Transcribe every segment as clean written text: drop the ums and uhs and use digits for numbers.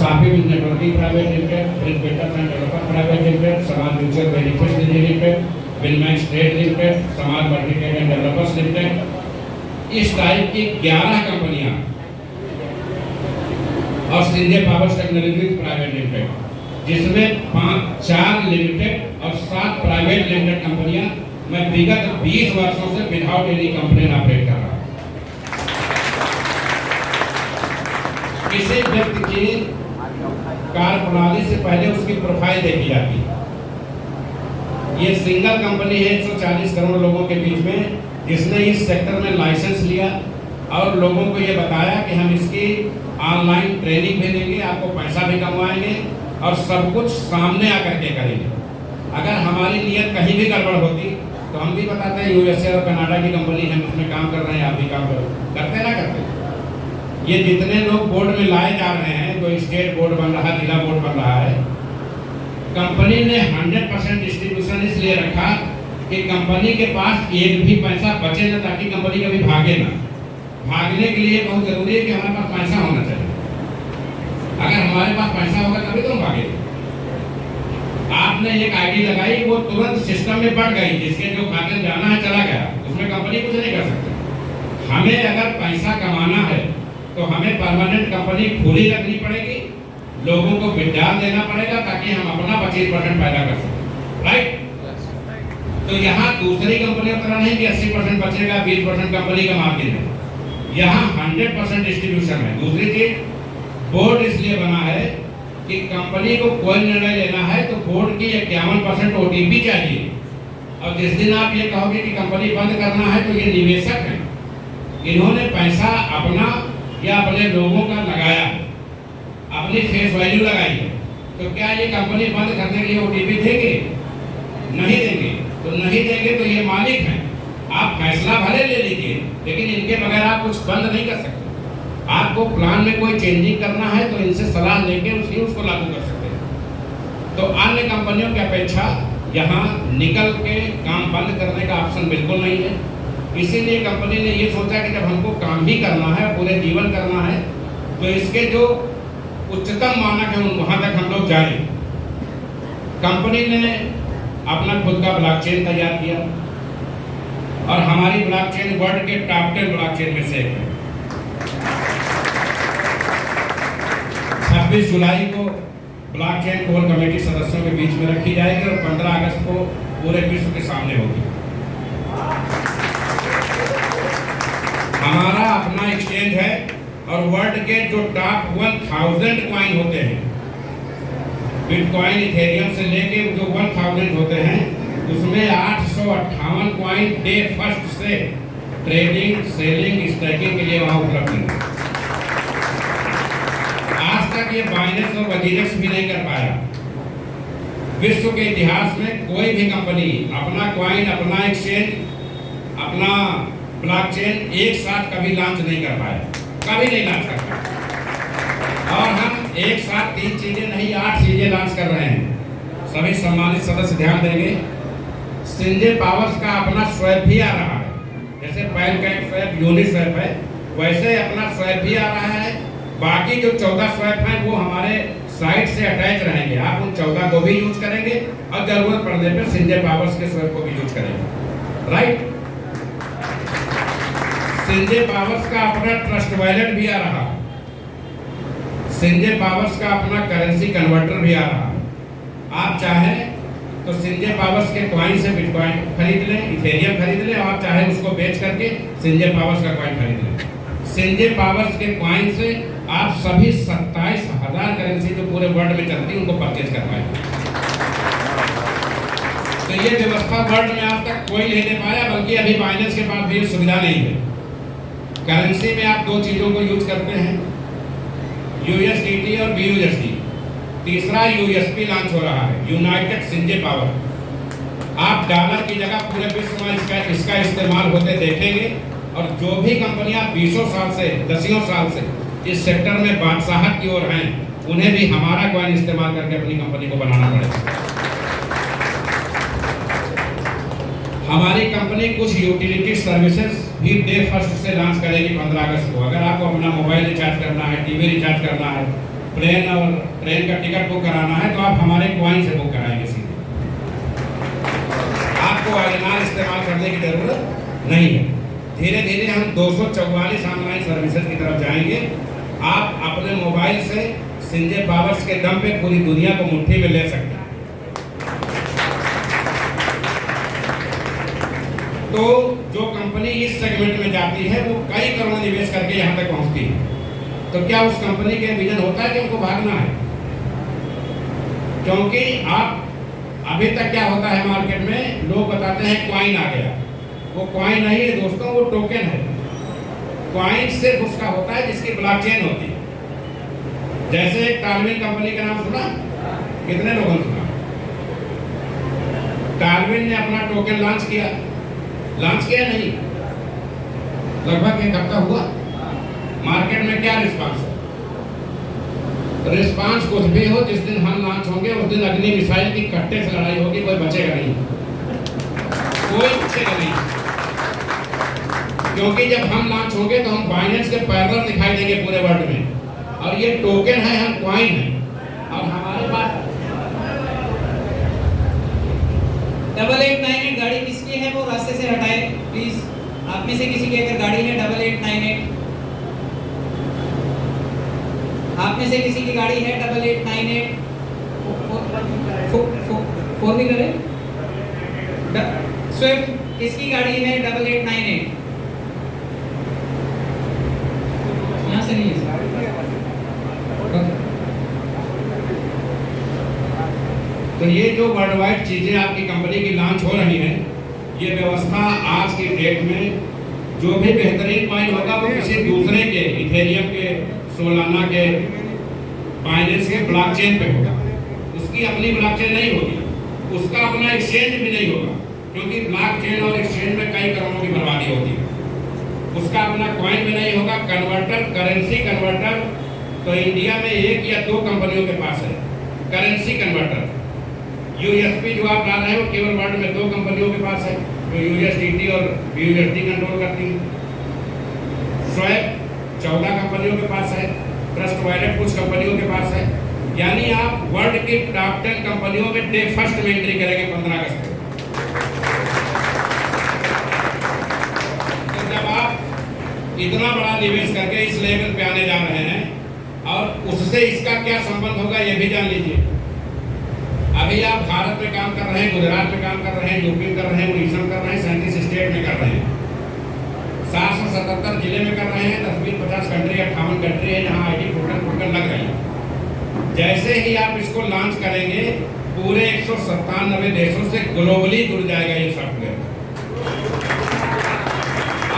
साफी networking private limited, बिलपेटर and developer private limited, Samaj mutual benefit Nidhi limited, बिलमैक्स trade limited, Samaj multitech and developers limited, इस type की 11 कंपनियां और Sanjay power technologies private limited, जिसमें 4 लिमिटेड और 7 प्राइवेट लिमिटेड कंपनियां मैं विगत 20 वर्षों से विदाउट एनी कंप्लेन ऑपरेट कर रहा हूं। किसी व्यक्ति की कार्य प्रणाली से पहले उसकी प्रोफाइल देखी जाती है। ये सिंगल कंपनी है 140 करोड़ लोगों के बीच में, जिसने इस सेक्टर में लाइसेंस लिया और लोगों को ये बताया कि हम इसकी ऑनलाइन ट्रेनिंग भी देंगे, आपको पैसा भी कमाएंगे और सब कुछ सामने आकर के करेंगे। अगर हमारी नीयत कहीं भी गड़बड़ होती तो हम भी बताते हैं यूएसए और कनाडा की कंपनी हम इसमें काम कर रहे हैं, आप भी काम करो, करते ना करते। ये जितने लोग बोर्ड में लाए जा रहे हैं, जो स्टेट बोर्ड बन रहा है, जिला बोर्ड बन रहा है, कंपनी ने 100% डिस्ट्रीब्यूशन इसलिए रखा कि कंपनी के पास एक भी पैसा बचे ना, ताकि कंपनी कभी भागे ना। भागने के लिए बहुत जरूरी है कि हमारे पास पैसा होना चाहिए। अगर हमारे पास पैसा होगा तभी तो हम भागेंगे। आपने एक आईडी लगाई, वो तुरंत सिस्टम में बढ़ गई, जिसके जो खाते जाना है चला गया, उसमें कंपनी कुछ नहीं कर सकती। हमें अगर पैसा कमाना है तो हमें परमानेंट कंपनी खुली रखनी पड़ेगी, लोगों को विड्रॉल देना पड़ेगा ताकि हम अपना 25% पैदा कर सकें, राइट। तो यहाँ दूसरी कंपनियों की तरह नहीं कि 80% बचेगा, 20% कंपनी का मार्जिन है। यहाँ 100% डिस्ट्रीब्यूशन है। दूसरी चीज, बोर्ड इसलिए बना है कि कंपनी को कोई निर्णय लेना है तो बोर्ड की 51% ओटीपी चाहिए, और जिस दिन आप ये कहोगे कि कंपनी बंद करना है तो ये निवेशक हैं, इन्होंने पैसा अपना या अपने लोगों का लगाया, अपनी फेस वैल्यू लगाई है, तो क्या ये कंपनी बंद करने के लिए ओटीपी देंगे? नहीं देंगे। तो नहीं देंगे तो ये मालिक हैं, आप फैसला भले ले लीजिए, लेकिन इनके बगैर आप कुछ बंद नहीं कर सकते। आपको प्लान में कोई चेंजिंग करना है तो इनसे सलाह लेके उसको लागू कर सकते हैं। तो अन्य कंपनियों की अपेक्षा यहाँ निकल के काम बंद करने का ऑप्शन बिल्कुल नहीं है। इसीलिए कंपनी ने ये सोचा कि जब हमको काम ही करना है, पूरे जीवन करना है, तो इसके जो उच्चतम मानक है वहाँ तक हम लोग जाएं। कंपनी ने अपना खुद का ब्लॉकचेन तैयार किया और हमारी ब्लॉकचेन वर्ल्ड के टॉप 10 ब्लॉकचेन में से एक है। 26 जुलाई को ब्लॉकचेन कोर कमेटी सदस्यों के बीच में रखी जाएगी और 15 अगस्त को पूरे विश्व के सामने होगी। हमारा अपना एक्सचेंज है और वर्ल्ड के जो टॉप 1000 कॉइन होते हैं, बिटकॉइन इथेरियम से लेके जो 1000 होते हैं, उसमें 858 कॉइन डे फर्स्ट से ट्रेडिंग, सेलिंग, स्टैकिंग के लिए वहां उपलब्ध है। आज तक ये बाइनेंस और वजीरेक्स भी नहीं कर पाया। विश्व के इतिहास में कोई भी कंपनी अपना कॉइन, अपना एक्सचेंज, अपना ब्लॉकचेन एक साथ कभी लॉन्च नहीं कर पाया, कभी नहीं लॉन्च कर पाया। और हम एक साथ 3 चीजें नहीं 8 चीजें लॉन्च कर रहे हैं। सभी सम्मानित सदस्य ध्यान देंगे। संजय पावर्स का अपना स्वैप भी आ रहा है, जैसे pan card swipe, unit swap है, वैसे अपना स्वैप भी आ रहा है। बाकी जो 14 स्वैप हैं वो हमारे साइट से अटैच रहेंगे। आप उन 14 को भी यूज करेंगे और जरूरत पड़ने पर संजय पावर्स के स्वैप को भी यूज करेंगे, राइट। संजय पावर्स का अपना ट्रस्ट वॉलेट भी आ रहा है। संजय पावर्स का अपना करेंसी कन्वर्टर भी आ रहा है। आप चाहें तो संजय पावर्स के कॉइन से बिटकॉइन खरीद लें, इथेरियम खरीद लें, और आप चाहें उसको बेच करके संजय पावर्स का कॉइन खरीद लें। संजय पावर्स के कॉइन से आप सभी 27,000 करेंसी जो पूरे वर्ल्ड में चलती है उनको परचेज कर पाएंगे। तो ये व्यवस्था वर्ल्ड में आज तक कोई नहीं दे पाया, बल्कि अभी बाइनेंस के पास भी ये सुविधा नहीं है। करेंसी में आप 2 चीजों को यूज करते हैं, USDT और BUSD। तीसरा USP लॉन्च हो रहा है, यूनाइटेड संजय पावर। आप डॉलर की जगह पूरे विश्व में इसका इस्तेमाल होते देखेंगे, और जो भी कंपनियां 20 साल से 10 साल से इस सेक्टर में बादशाहत की ओर हैं, उन्हें भी हमारा कॉइन इस्तेमाल करके अपनी कंपनी को बनाना पड़ेगा। हमारी कंपनी कुछ यूटिलिटी सर्विसेज भी डे फर्स्ट से लॉन्च करेगी 15 अगस्त को। अगर आपको अपना मोबाइल रिचार्ज करना है, टीवी रिचार्ज करना है, प्लेन और ट्रेन का टिकट बुक कराना है तो आप हमारे क्वाइन से बुक कराएंगे सीधे, आपको आईएनआर इस्तेमाल करने की जरूरत नहीं है। धीरे धीरे हम 244 ऑनलाइन सर्विसेज की तरफ जाएंगे। आप अपने मोबाइल से संजय पावर्स के दम पे पूरी दुनिया को मुट्ठी में ले सकते हैं। तो जो कंपनी इस सेगमेंट में जाती है वो कई करोड़ निवेश करके यहाँ तक पहुँचती है, तो क्या उस कंपनी के विजन होता है कि उनको भागना है? क्योंकि आप अभी तक क्या होता है मार्केट में, लोग बताते हैं क्वाइन आ गया। वो क्वाइन नहीं है दोस्तों, वो टोकन है। क्वाइन सिर्फ उसका होता है जिसकी ब्लॉकचेन होती है। जैसे टालविन कंपनी का नाम सुना, कितने लोगों ने सुना? टालविन ने अपना टोकन लॉन्च किया नहीं, लगभग एक हफ्ता हुआ। मार्केट में क्या रिस्पांस है? रिस्पांस कुछ भी हो, जिस दिन हम लॉन्च होंगे उस दिन अग्नि मिसाइल की कट्टे से लड़ाई होगी, कोई बचेगा नहीं, कोई बचेगा नहीं। क्योंकि जब हम लॉन्च होंगे तो हम बाइनेंस के पैरेलल दिखाई देंगे पूरे वर्ल्ड में, और ये टोकन है, हम क्वाइन है। और हमारे पास 8898 गाड़ी किसकी है वो रास्ते से हटाए प्लीज। आप में से किसी की अगर गाड़ी है 8898, आप में से किसी की गाड़ी है 8898, फोर व्हीलर है स्विफ्ट, किसकी गाड़ी है 8898? यहाँ से नहीं है। तो ये जो वर्ल्ड वाइड चीजें आपकी कंपनी की लॉन्च हो रही हैं, ये व्यवस्था आज की डेट में जो भी बेहतरीन कॉइन होगा वो किसी दूसरे के, इथेरियम के, सोलाना के, बाइनेंस के ब्लॉकचेन पे होगा। उसकी अपनी ब्लॉकचेन नहीं होगी, उसका अपना एक्सचेंज भी नहीं होगा, क्योंकि ब्लॉकचेन और एक्सचेंज में कई करोड़ों की बर्बादी होती है। उसका अपना कॉइन भी नहीं होगा। कन्वर्टर, करेंसी कन्वर्टर तो इंडिया में एक या दो कंपनियों के पास है। करेंसी कन्वर्टर यूएसपी जो आप डाल रहे हैं वो केवल वर्ल्ड में दो कंपनियों के पास है, जो यूएसडीटी और यूएसडी कंट्रोल करती है। स्वैप 14 कंपनियों के पास है, ट्रस्ट वॉलेट कुछ कंपनियों के पास है। यानी आप वर्ल्ड की टॉप 10 कंपनियों में डे फर्स्ट में एंट्री करेंगे 15 अगस्त को। तो जब आप इतना बड़ा निवेश करके इस लेवल पे आने जा रहे हैं, और उससे इसका क्या संबंध होगा ये भी जान लीजिए। अभी आप भारत में काम कर रहे हैं, गुजरात में काम कर रहे हैं, यूपी में कर रहे हैं, उड़ीसा में कर रहे हैं, 37 स्टेट में कर रहे हैं, 777 जिले में कर रहे हैं, 10-20-50 कंट्री, 58 कंट्री है जहाँ आईटी पोर्टल लग रही है। जैसे ही आप इसको लॉन्च करेंगे, पूरे 197 देशों से ग्लोबली जुड़ जाएगा ये सॉफ्टवेयर।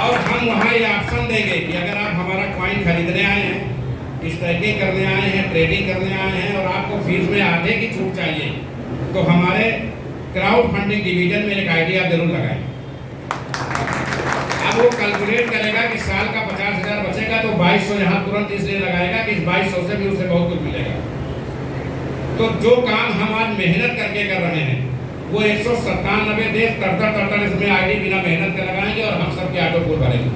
और हम वहाँ ये ऑप्शन देंगे कि अगर आप हमारा कॉइन खरीदने आए हैं, स्टैकिंग करने आए हैं, ट्रेडिंग करने आए हैं, और आपको फीस में आधे की छूट चाहिए, तो हमारे क्राउड फंडिंग डिवीजन में एक आइडिया जरूर लगाएं। अब वो कैलकुलेट करेगा कि साल का 50,000 बचेगा तो 2200 यहाँ तुरंत इसलिए लगाएगा कि इस 2200 से भी उसे बहुत कुछ मिलेगा। तो जो काम हम आज मेहनत करके कर रहे हैं, वो 197 देश तड़तड़ इसमें आईडी बिना मेहनत के लगाएंगे, और हम सबके ऑटो पूल भरेंगे।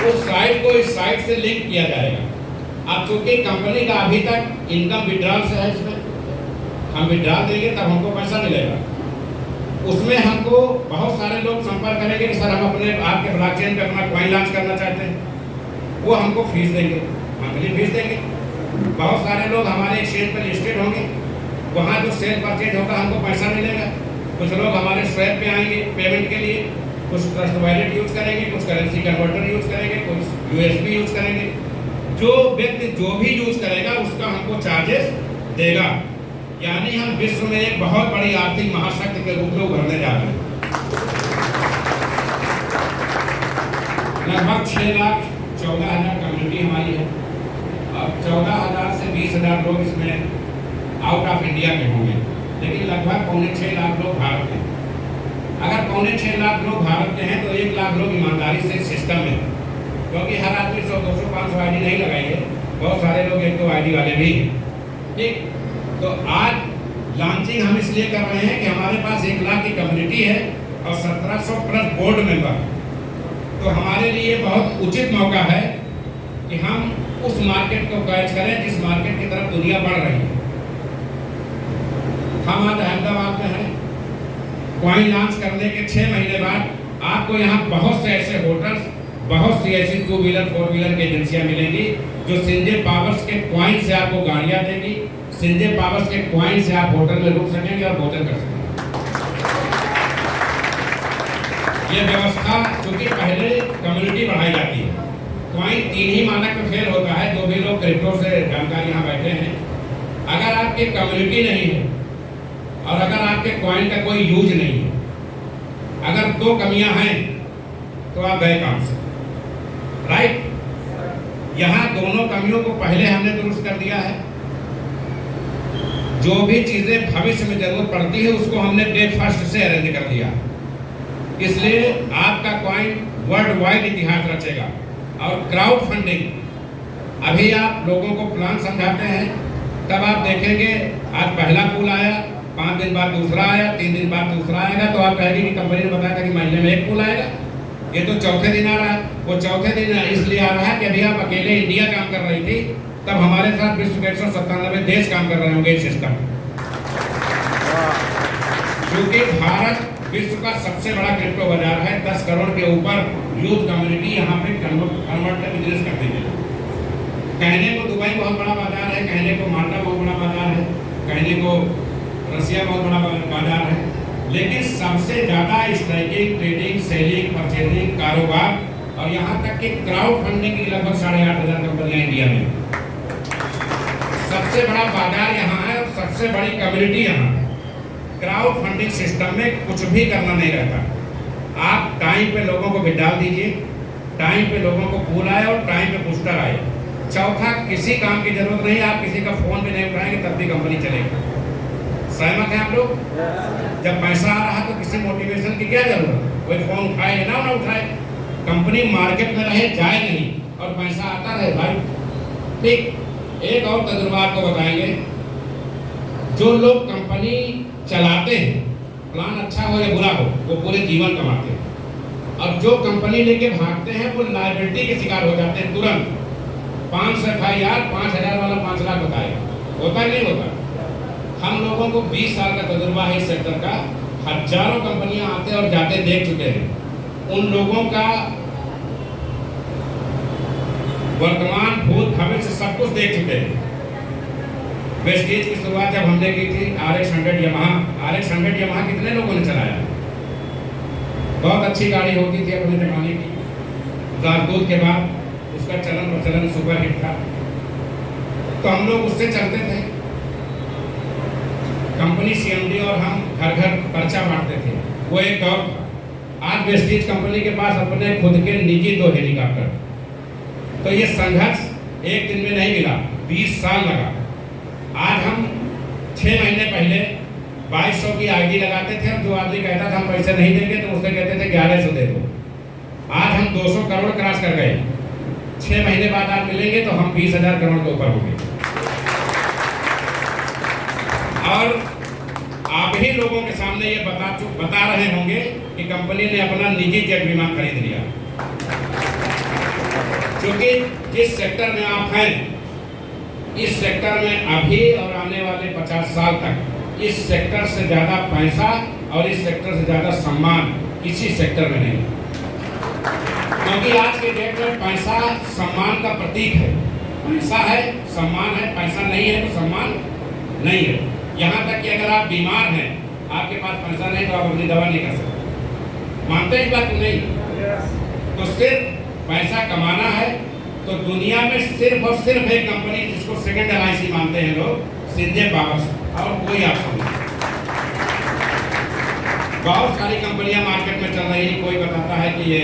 उस साइट को इस साइट से लिंक किया जाएगा। अब चूंकि कंपनी का अभी तक इनकम विड्रॉल से है, इसमें हम विड्रॉल देंगे तब हमको पैसा मिलेगा। उसमें हमको बहुत सारे लोग संपर्क करेंगे कि सर हम अपने आपके ब्लॉकचेन पे अपना कॉइन लॉन्च करना चाहते हैं, वो हमको फीस देंगे, मंथली फीस देंगे। बहुत सारे लोग हमारे एक्सचेंज पर लिस्टेड होंगे, वहाँ जो सेल परचेज होगा हमको पैसा मिलेगा। कुछ लोग हमारे स्वैप पे आएंगे पेमेंट के लिए, कुछ ट्रस्ट वॉलेट यूज करेंगे, कुछ करेंसी कन्वर्टर यूज करेंगे, कुछ यूएसबी यूज करेंगे। जो व्यक्ति जो भी यूज करेगा उसका हमको चार्जेस देगा। यानी हम विश्व में एक बहुत बड़ी आर्थिक महाशक्ति के रूप में उभरने जा रहे हैं। लगभग 6,14,000 कम्युनिटी हमारी है। अब 14,000 से 20,000 लोग इसमें आउट ऑफ इंडिया के होंगे, लेकिन लगभग 6.25 लाख लोग भारत के। अगर 6.25 लाख लोग भारत के हैं तो 1 लाख लोग ईमानदारी से सिस्टम में, क्योंकि हर आदमी 100, 200, 500 आईडी नहीं लगाएंगे, बहुत सारे लोग 1-2 आईडी वाले भी हैं। ठीक, तो आज लॉन्चिंग हम इसलिए कर रहे हैं कि हमारे पास 1 लाख की कम्युनिटी है और 1700 प्लस बोर्ड मेंबर। तो हमारे लिए बहुत उचित मौका है कि हम उस मार्केट को कैच करें जिस मार्केट की तरफ दुनिया बढ़ रही है। हम आज अहमदाबाद में हैं, कॉइन लॉन्च करने के 6 महीने बाद आपको यहाँ बहुत से ऐसे होटल्स, बहुत सी ऐसी 2 व्हीलर 4 व्हीलर की एजेंसियां मिलेंगी जो सिंजे पावर्स के कॉइन से आपको गाड़ियां देगी, सिंजे पावर्स के कॉइन से आप होटल में रुक सकेंगे और भोजन कर सकेंगे। ये व्यवस्था क्योंकि पहले कम्युनिटी बढ़ाई जाती है, कॉइन 3 ही मानक में फेल होता है। जो भी लोग क्रिप्टो से जानकारी यहाँ बैठे हैं, अगर आपकी कम्युनिटी नहीं है और अगर आपके कॉइन का कोई यूज नहीं है, अगर 2 कमियां हैं तो आप गए काम से, राइट। यहाँ दोनों कमियों को पहले हमने दुरुस्त कर दिया है। जो भी चीजें भविष्य में जरूरत पड़ती है उसको हमने डे फर्स्ट से अरेंज कर दिया, इसलिए आपका कॉइन वर्ल्ड वाइड इतिहास रचेगा। और क्राउड फंडिंग, अभी आप लोगों को प्लान समझाते हैं, तब आप देखेंगे आज पहला पूल आया, 5 दिन बाद दूसरा आया, 3 दिन बाद दूसरा आएगा, तो आप कहेंगे कि कंपनी ने बताया था कि महीने में 1 पूल आएगा, ये तो चौथे दिन आ रहा है। वो चौथे दिन इसलिए आ रहा है कि अभी आप अकेले इंडिया काम कर रही थी, तब हमारे साथ विश्व के 197 देश काम कर रहे होंगे इस सिस्टम। क्योंकि भारत विश्व का सबसे बड़ा क्रिप्टो बाजार है, 10 करोड़ के ऊपर यूथ कम्युनिटी यहाँ पे कन्वर्ट कर बिजनेस करती है। कहने को दुबई बहुत बड़ा बाजार है, कहने को माल्टा बहुत बड़ा बाजार है, कहने को रसिया बहुत बड़ा बाजार है, लेकिन सबसे ज्यादा स्ट्राइकिंग, ट्रेडिंग, सेलिंग, परचेजिंग, कारोबार और यहाँ तक कि क्राउड फंडिंग की लगभग 8,500 कंपनियां इंडिया में। सबसे बड़ा बाजार यहाँ है और सबसे बड़ी कम्युनिटी यहाँ। क्राउड फंडिंग सिस्टम में कुछ भी करना नहीं रहता, आप टाइम पे लोगों को डाल दीजिए, टाइम पे लोगों को पूल आए और टाइम पे बूस्टर आए। चौथा, किसी काम की जरूरत नहीं, आप किसी का फोन भी नहीं उठाएंगे तब भी कंपनी चलेगी। सहमत है आप लोग? जब पैसा आ रहा तो किसी मोटिवेशन की क्या जरूरत, कोई फोन उठाए ना उठाए, कंपनी मार्केट में रहे जाए नहीं और पैसा आता रहे भाई। ठीक, एक और तजुर्बा आपको बताएंगे, जो लोग कंपनी चलाते हैं, प्लान अच्छा हो या बुरा हो, वो पूरे जीवन कमाते हैं, और जो कंपनी लेके भागते हैं वो लायबिलिटी के शिकार हो जाते हैं तुरंत। 5 FIR, 5,000 वाला 5 लाख बताएगा, होता है नहीं होता? हम लोगों को 20 साल का तजुर्बा है इस सेक्टर का, हजारों कंपनियां आते और जाते देख चुके हैं। उन लोगों का वर्तमान, भूत, भविष्य सब कुछ देख चुके हैं। वेस्टेज की शुरुआत जब हमने की थी, RX-100 यमाहा कितने लोगों ने चलाया? बहुत अच्छी गाड़ी होती थी अपने जमाने की, राजदूत के बाद उसका चलन प्रचलन सुपर हिट था, तो हम लोग उससे चलते थे। कंपनी CMD और हम घर घर पर्चा बांटते थे, वो एक दौर था। आज वेस्टेज कंपनी के पास अपने खुद के निजी 2 हेलीकॉप्टर। तो ये संघर्ष एक दिन में नहीं मिला, 20 साल लगा। आज हम 6 महीने पहले 2200 की ID लगाते थे, और जो आदमी कहता था हम पैसे नहीं देंगे तो उससे कहते थे 1100 दे दो। आज हम 200 करोड़ क्रॉस कर गए। 6 महीने बाद आप मिलेंगे तो हम 20,000 करोड़ के ऊपर होंगे। और आप ही लोगों के सामने ये बता रहे होंगे कि कंपनी ने अपना निजी जेट विमान खरीद लिया। क्योंकि जिस सेक्टर में आप हैं, इस सेक्टर में अभी और आने वाले 50 साल तक इस सेक्टर से ज्यादा पैसा और इस सेक्टर से ज्यादा सम्मान किसी सेक्टर में नहीं। क्योंकि आज के डेट में पैसा सम्मान का प्रतीक है। पैसा है, सम्मान है, पैसा नहीं है तो सम्मान नहीं है। यहाँ तक कि अगर आप बीमार हैं, आपके पास पैसा नहीं तो आप अपनी दवा नहीं कर सकते। मानते हैं इस बात को? नहीं। तो सिर्फ पैसा कमाना है तो दुनिया में सिर्फ और सिर्फ एक कंपनी जिसको सेकंड LIC मानते हैं लोग, सिंजे पावर्स, और कोई आप समझ। बहुत सारी कंपनियां मार्केट में चल रही है, कोई बताता है कि ये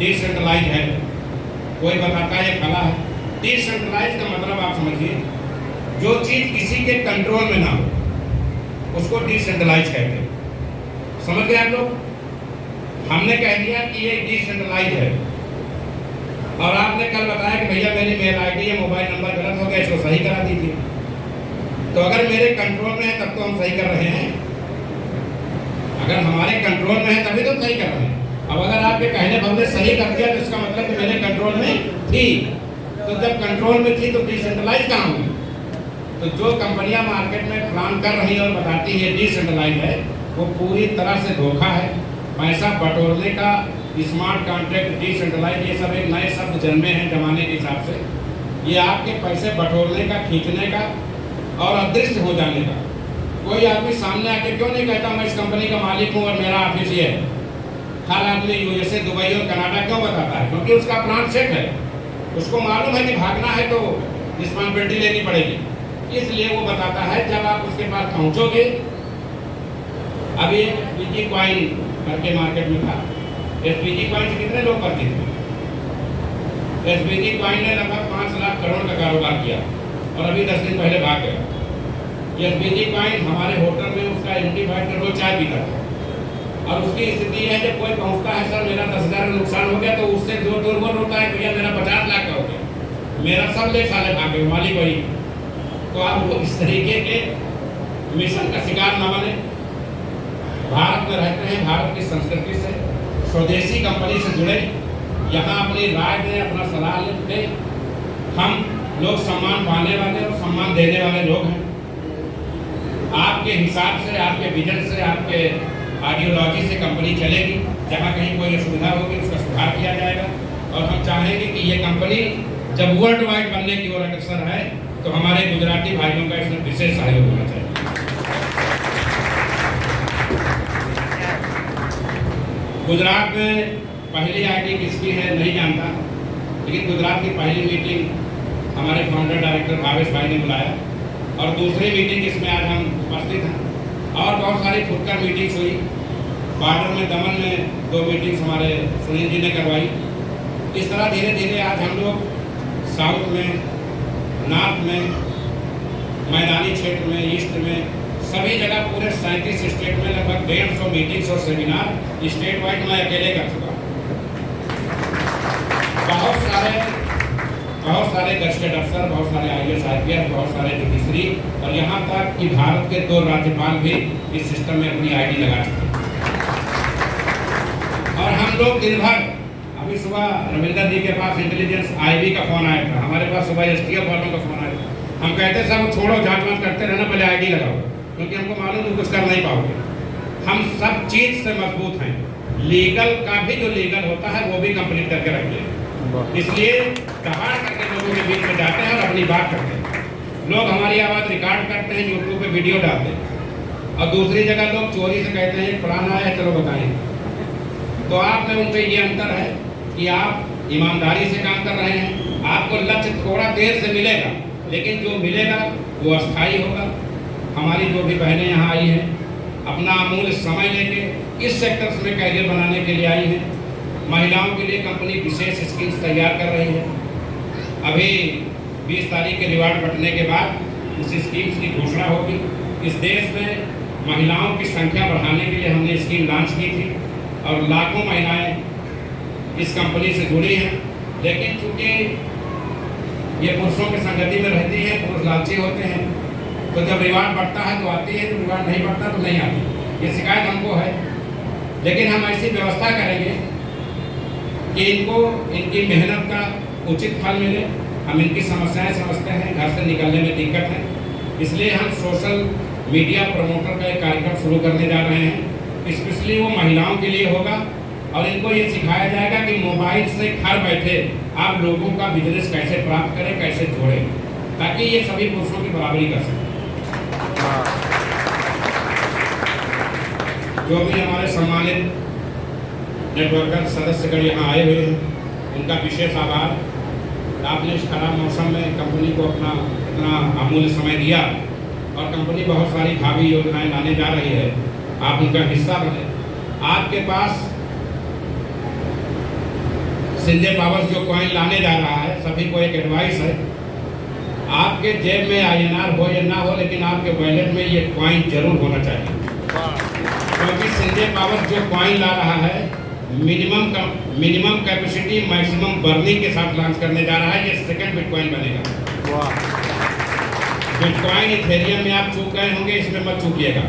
डिसेंट्रलाइज है, कोई बताता है ये फला है। डिसेंट्रलाइज का मतलब आप समझिए, जो चीज किसी के कंट्रोल में ना हो उसको डिसेंट्रलाइज कहते हैं। समझ गए आप लोग? हमने कह दिया कि ये डिसेंट्रलाइज है, और आपने कल बताया कि भैया मेरी मेल ID या मोबाइल नंबर गलत हो गया, इसको सही करा दीजिए। तो अगर मेरे कंट्रोल में है तब तो हम सही कर रहे हैं। अगर हमारे कंट्रोल में है तभी तो सही कर रहे हैं। अब अगर आपके कहने पर हमने सही कर दिया तो इसका मतलब कि मेरे कंट्रोल में थी, तो जब कंट्रोल में थी तो डिसेंट्रलाइज कहाँ हुई? तो जो कंपनियां मार्केट में प्लान कर रही है और बताती है डिसेंट्रलाइज है, वो पूरी तरह से धोखा है। पैसा बटोरने का, स्मार्ट कॉन्ट्रैक्ट, डिसेंट्रलाइज, ये सब एक नए शब्द जन्मे हैं जमाने के हिसाब से। ये आपके पैसे बटोरने का, खींचने का और अदृश्य हो जाने का। कोई आदमी सामने आके क्यों नहीं कहता मैं इस कंपनी का मालिक हूँ और मेरा ऑफिस ये है? हर आदमी यूएसए, दुबई और कनाडा क्यों बताता है? क्योंकि उसका प्लान सेट है, उसको मालूम है कि भागना है तो रिस्पॉन्सिबिलिटी लेनी पड़ेगी, इसलिए वो बताता है। जब आप उसके पास पहुंचोगे, अभी एसपीजी कॉइन करके मार्केट में था। एसपीजी कॉइन से कितने लोग परिचित थे? एसपीजी कॉइन ने लगभग 5 लाख करोड़ का कारोबार किया और अभी 10 दिन पहले भाग गया। एसपीजी कॉइन हमारे होटल में उसका एंटी फाइट रोज चाय पीता था और उसकी स्थिति है जब कोई पहुंचता है, सर मेरा 10,000 का नुकसान हो गया, तो उससे जोर जोर बोल होता है भैया मेरा 50 लाख का हो गया, मेरा सब ले साले भागे, मालिक वही। तो आप लोग इस तरीके के मिशन का शिकार न बने। भारत में रहते हैं, भारत की संस्कृति से, स्वदेशी कंपनी से जुड़े, यहाँ अपनी राय दें, अपना सलाह दें। हम लोग सम्मान पाने वाले और सम्मान देने वाले लोग हैं। आपके हिसाब से, आपके विजन से, आपके आइडियोलॉजी से कंपनी चलेगी। जहाँ कहीं कोई असुविधा होगी उसका सुधार किया जाएगा और हम चाहेंगे कि ये कंपनी जब वर्ल्ड वाइड बनने की ओर अग्रसर है तो हमारे गुजराती भाइयों का इसमें विशेष सहयोग होना चाहिए। गुजरात में पहली आईटी किसकी है नहीं जानता, लेकिन गुजरात की पहली मीटिंग हमारे फाउंडर डायरेक्टर भावेश भाई ने बुलाया और दूसरी मीटिंग इसमें आज हम उपस्थित हैं और बहुत सारी फुटकर मीटिंग्स हुई। बॉर्डर में, दमन में 2 मीटिंग्स हमारे सुनील जी ने करवाई। इस तरह धीरे धीरे आज हम लोग साउथ में, नॉर्थ में, मैदानी क्षेत्र में, ईस्ट में, सभी जगह पूरे 37 स्टेट में लगभग 150 मीटिंग्स और सेमिनार स्टेट वाइड मैं अकेले कर चुका। बहुत सारे गस्टेड अफसर, बहुत सारे IAS, IPS, बहुत सारे जुडिशरी और यहाँ तक कि भारत के 2 राज्यपाल भी इस सिस्टम में अपनी ID लगा चुके। और हम लोग दिन भर, अभी सुबह रविंदर जी के पास इंटेलिजेंस IB का फोन आया था, हमारे पास सुबह STF वालों का फोन आया था। हम कहते सब छोड़ो, जांच वांच करते रहना, पहले ID लगाओ, क्योंकि हमको मालूम है कुछ कर नहीं पाओगे। हम सब चीज से मजबूत हैं। लीगल का भी जो लीगल होता है वो भी कंप्लीट करके रखते हैं, इसलिए दहाड़ करके लोगों के बीच में जाते हैं और अपनी बात करते हैं। लोग हमारी आवाज़ रिकॉर्ड करते हैं, यूट्यूब पे वीडियो डालते हैं और दूसरी जगह लोग चोरी से कहते हैं फलाना है चलो बताएं। तो आप में उनपे ये अंतर है कि आप ईमानदारी से काम कर रहे हैं। आपको लक्ष्य थोड़ा देर से मिलेगा, लेकिन जो मिलेगा वो अस्थायी होगा। हमारी जो भी बहनें यहाँ आई हैं, अपना अमूल्य समय लेके इस सेक्टर्स में कैरियर बनाने के लिए आई हैं। महिलाओं के लिए कंपनी विशेष स्कीम्स तैयार कर रही है। अभी 20 तारीख के रिवार्ड बंटने के बाद उस स्कीम्स की घोषणा होगी। इस देश में महिलाओं की संख्या बढ़ाने के लिए हमने स्कीम लॉन्च की थी और लाखों महिलाएं इस कंपनी से जुड़ी हैं। लेकिन चूँकि ये पुरुषों की संगति में रहती हैं, पुरुष लालची होते हैं, तो जब रिवार्ड बढ़ता है तो आती है, जब रिवार्ड नहीं बढ़ता तो नहीं आती। ये शिकायत हमको है, लेकिन हम ऐसी व्यवस्था करेंगे कि इनको इनकी मेहनत का उचित फल मिले। हम इनकी समस्याएं समझते हैं, घर से निकलने में दिक्कत है, इसलिए हम सोशल मीडिया प्रमोटर का एक कार्यक्रम शुरू करने जा रहे हैं। स्पेशली वो महिलाओं के लिए होगा और इनको ये सिखाया जाएगा कि मोबाइल से घर बैठे आप लोगों का बिजनेस कैसे प्राप्त करें, कैसे जोड़ें, ताकि ये सभी पुरुषों की बराबरी कर सकें। जो भी हमारे सम्मानित नेटवर्कर सदस्यगण यहाँ आए हुए हैं, उनका विशेष आभार। आपने इस खराब मौसम में कंपनी को अपना इतना अमूल्य समय दिया और कंपनी बहुत सारी भावी योजनाएं लाने जा रही है, आप उनका हिस्सा बने। आपके पास सिंधे पावर्स जो कॉइन लाने जा रहा है, सभी को एक एडवाइस है, आपके जेब में INR हो या ना हो, लेकिन आपके वॉलेट में ये कॉइन जरूर होना चाहिए। क्योंकि सिंधे पावर्स जो कॉइन ला रहा है मिनिमम कैपेसिटी मैक्सिमम बर्निंग के साथ लॉन्च करने जा रहा है। ये सेकंड बिटकॉइन बनेगा। बिटकॉइन इथेरियम में आप चूक गए होंगे, इसमें मत चूकिएगा।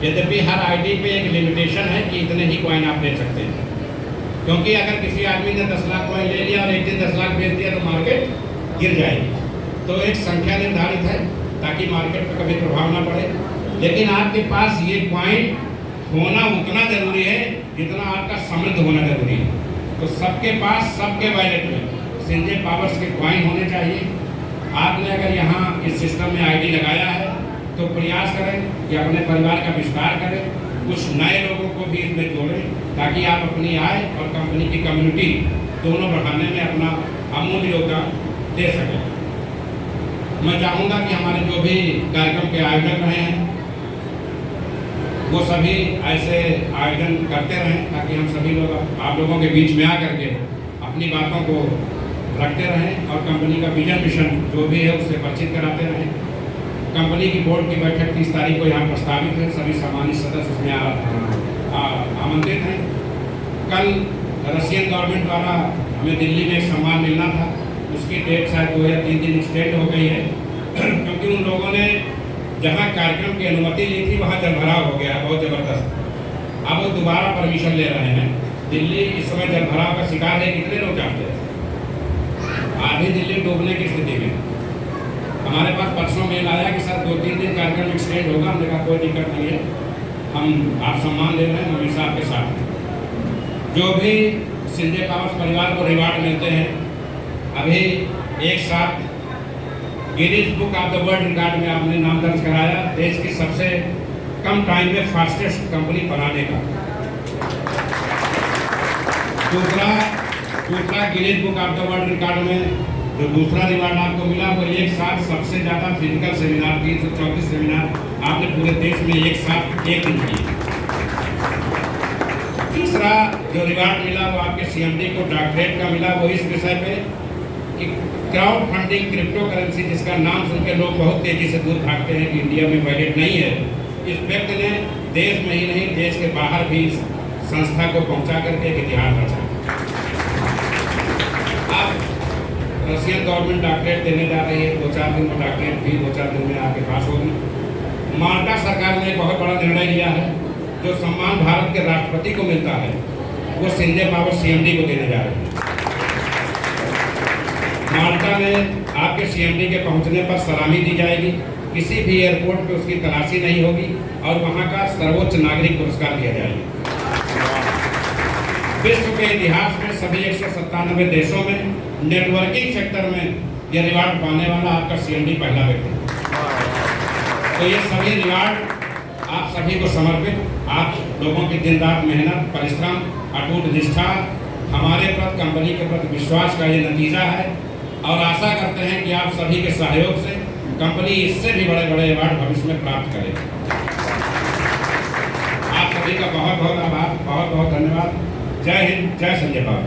यद्यपि हर ID पे एक लिमिटेशन है कि इतने ही कॉइन आप ले सकते हैं, क्योंकि अगर किसी आदमी ने 10 लाख कॉइन ले लिया और एक दिन 10 लाख बेच दिया तो मार्केट गिर जाएगी। तो एक संख्या निर्धारित है ताकि मार्केट पर कभी प्रभाव ना पड़े, लेकिन आपके पास ये पॉइंट होना उतना जरूरी है जितना आपका समृद्ध होना जरूरी है। तो सबके पास, सबके वैलेट में सिंजे पावर्स के कॉइन होने चाहिए। आपने अगर यहाँ इस सिस्टम में आईडी लगाया है तो प्रयास करें कि अपने परिवार का विस्तार करें, कुछ नए लोगों को भी इसमें जोड़ें ताकि आप अपनी आय और कंपनी की कम्युनिटी दोनों बढ़ाने में अपना अमूल्य योगदान दे सकें। मैं चाहूँगा कि हमारे जो भी कार्यक्रम के आयोजक रहे हैं वो सभी ऐसे आयोजन करते रहें ताकि हम सभी लोग आप लोगों के बीच में आकर के अपनी बातों को रखते रहें और कंपनी का विजन मिशन जो भी है उससे परिचित कराते रहें। कंपनी की बोर्ड की बैठक 30 तारीख को यहाँ प्रस्तावित है, सभी सम्मानित सदस्य उसमें आमंत्रित हैं। कल रशियन गवर्नमेंट द्वारा हमें दिल्ली में एक सम्मान मिलना था, उसकी डेट शायद 2 या 3 दिन एक्सटेंड हो गई है क्योंकि उन लोगों ने जहाँ कार्यक्रम की अनुमति ली थी वहाँ जलभराव हो गया बहुत ज़बरदस्त। अब वो दोबारा परमिशन ले रहे हैं। दिल्ली इस समय जलभराव का शिकार है, कितने लोग जानते हैं? आधी दिल्ली डूबने की स्थिति में। हमारे पास परसों मेल आया कि सर 2-3 दिन कार्यक्रम एक्सटेंड होगा। हमने कहा कोई दिक्कत नहीं है, हम आप सम्मान दे रहे हैं, हमेशा आपके साथ हैं। जो भी सिंजे पावर्स परिवार को रिवार्ड मिलते हैं, अभी एक साथ Guinness book of the world record में आपने नाम दर्ज कराया, देश की सबसे कम टाइम में फास्टेस्ट कंपनी बनाने का। दूसरा Guinness book of the world record में जो दूसरा रिवार्ड आपको मिला वो एक साथ सबसे ज़्यादा फिजिकल सेमिनार, 334 सेमिनार आपने पूरे देश में एक साथ एक दिन किए। तीसरा जो रिवार्ड मिला वो आपके सीएमडी को डॉक्टरेट का मिला, वो इस विषय पे कि क्राउड फंडिंग क्रिप्टो करेंसी, जिसका नाम सुनकर लोग बहुत तेजी से दूर भागते हैं कि इंडिया में वैलिड नहीं है, इस व्यक्ति ने देश में ही नहीं देश के बाहर भी इस संस्था को पहुंचा करके एक इतिहास रचा। अब रशियन गवर्नमेंट डॉक्टरेट देने जा रही है, 2-4 दिन में डॉक्टरेट भी 2-4 दिन में आपके पास होगी। माल्टा सरकार ने एक बहुत बड़ा निर्णय लिया है, जो सम्मान भारत के राष्ट्रपति को मिलता है वो सिंजे पावर सीएमडी को देने जा रही है। माल्टा में आपके सीएमडी के पहुंचने पर सलामी दी जाएगी, किसी भी एयरपोर्ट पे उसकी तलाशी नहीं होगी और वहां का सर्वोच्च नागरिक पुरस्कार दिया जाएगा। विश्व के इतिहास में सभी 197 देशों में नेटवर्किंग सेक्टर में यह रिवार्ड पाने वाला आपका सीएमडी पहला व्यक्ति है। तो ये सभी रिवार्ड आप सभी को समर्पित, आप लोगों की दिन रात मेहनत, परिश्रम, अटूट निष्ठा, हमारे प्रति, कंपनी के प्रति विश्वास का ये नतीजा है और आशा करते हैं कि आप सभी के सहयोग से कंपनी इससे भी बड़े बड़े अवार्ड भविष्य में प्राप्त करे। आप सभी का बहुत बहुत आभार, बहुत बहुत धन्यवाद। जय हिंद, जय संजय पावर।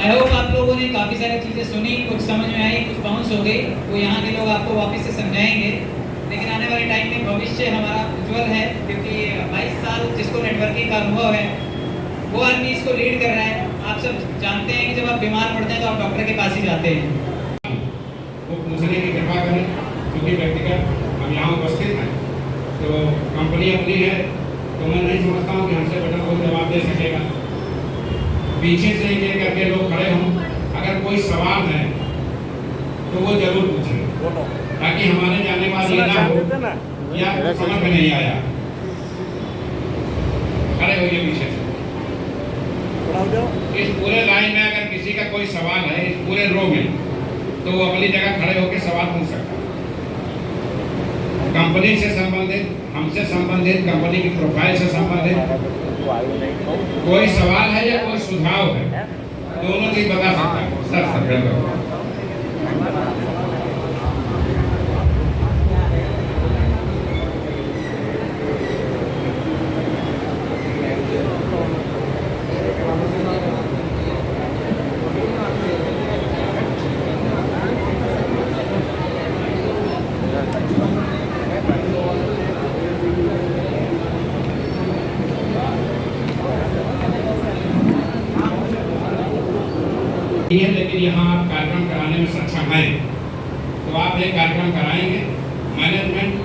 आई होप आप लोगों ने काफ़ी सारी चीज़ें सुनी, कुछ समझ में आई, कुछ बाउंस हो गई, वो यहाँ के लोग आपको वापस से समझाएंगे। लेकिन आने वाले टाइम में भविष्य हमारा उज्जवल है, क्योंकि 22 साल जिसको नेटवर्किंग का अनुभव है वो आदमी इसको लीड कर रहा है। आप सब जानते हैं कि जब आप बीमार पड़ते हैं तो आप डॉक्टर के पास ही जाते हैं। वो पूछने की कृपा करें, क्योंकि व्यक्तिगत हम यहाँ उपस्थित हैं तो कंपनी अपनी है, तो मैं नहीं समझता हूँ कि हमसे बेटा कोई जवाब दे सकेगा। पीछे से एक एक करके लोग खड़े हों, अगर कोई सवाल है तो वो जरूर पूछें ताकि हमारे जाने बाद ये ना हो या समझ में नहीं आया। खड़े होइए पीछे से। इस पूरे लाइन में अगर किसी का कोई सवाल है, इस पूरे रो में, तो वो अपनी जगह खड़े होकर सवाल पूछ सकता है। कंपनी से संबंधित, हमसे संबंधित, कंपनी की प्रोफाइल से संबंधित कोई सवाल है या कोई सुझाव है, दोनों चीज बता सकता है। सर है, लेकिन यहाँ आप कार्यक्रम कराने में सक्षम हैं तो आप एक कार्यक्रम कराएंगे। मैनेजमेंट